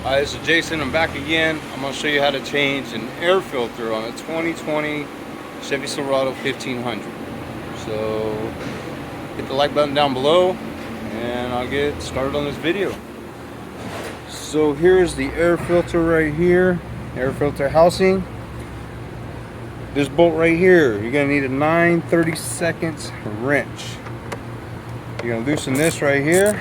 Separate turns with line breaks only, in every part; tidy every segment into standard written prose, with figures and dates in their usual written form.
Hi, this is Jason. I'm back again. I'm going to show you how to change an air filter on a 2020 Chevy Silverado 1500. So hit the like button down below and I'll get started on this video. So here's the air filter right here, air filter housing. This bolt right here, you're going to need a 9/32 wrench. You're going to loosen this right here.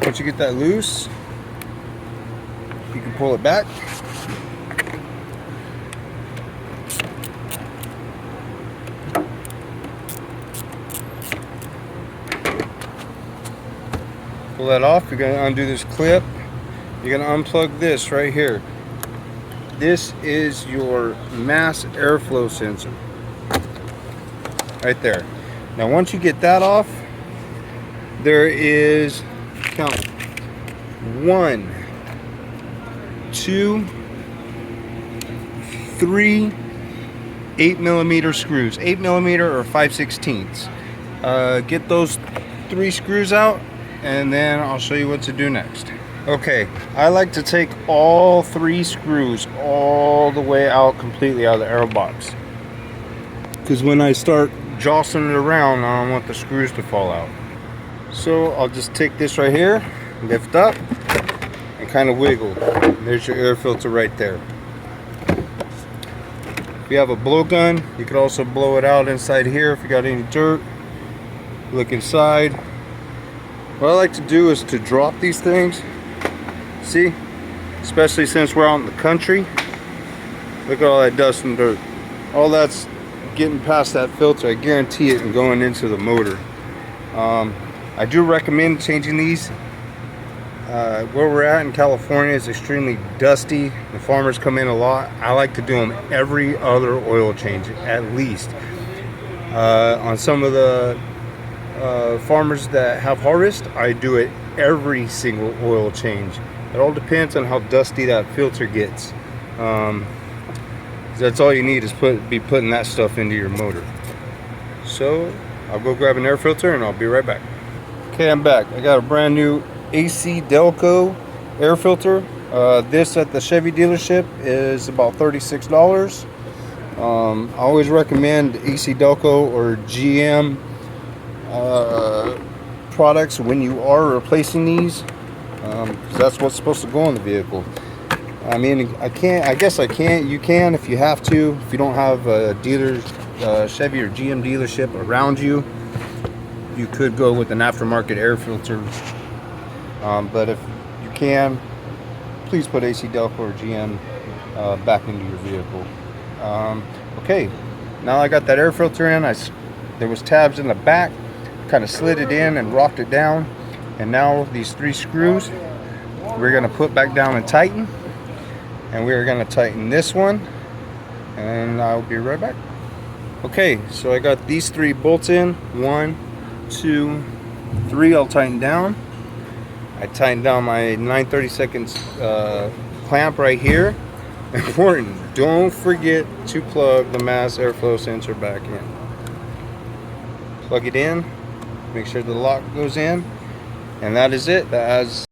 Once you get that loose, you can pull it back. Pull that off. You're going to undo this clip. You're going to unplug this right here. This is your mass airflow sensor. Right there. Now once you get that off, there is, count, 1, 2, 3 8mm screws, 8mm or 5/16. Get those 3 screws out and then I'll show you what to do next. Okay, I like to take all 3 screws all the way out, completely out of the air box, because when I start jostling it around, I don't want the screws to fall out. So I'll just take this right here, lift up, and kind of wiggle. There's your air filter right there. If you have a blowgun, you could also blow it out inside here if you got any dirt. Look inside. What I like to do is to drop these things. See? Especially since we're out in the country. Look at all that dust and dirt. All that's getting past that filter. I guarantee it, and going into the motor. I do recommend changing these. Where we're at in California is extremely dusty. The farmers come in a lot. I like to do them every other oil change at least. On some of the farmers that have harvest, I do it every single oil change. It all depends on how dusty that filter gets. That's all you need is be putting that stuff into your motor. So I'll go grab an air filter and I'll be right back. Okay, I'm back. I got a brand new AC Delco air filter. This at the Chevy dealership is about $36. I always recommend AC Delco or GM products when you are replacing these, because that's what's supposed to go in the vehicle. I mean, I guess I can't. You can if you have to. If you don't have a dealer, Chevy or GM dealership around you, you could go with an aftermarket air filter. But if you can, please put AC Delco or GM back into your vehicle. Okay, now I got that air filter in. There was tabs in the back. Kind of slid it in and rocked it down. And now these 3 screws, we're going to put back down and tighten. And we're going to tighten this one. And I'll be right back. Okay, so I got these 3 bolts in. 1, 2, 3. I'll tighten down. I tightened down my 9/32 clamp right here. Important, don't forget to plug the mass airflow sensor back in. Plug it in, make sure the lock goes in, and that is it. That has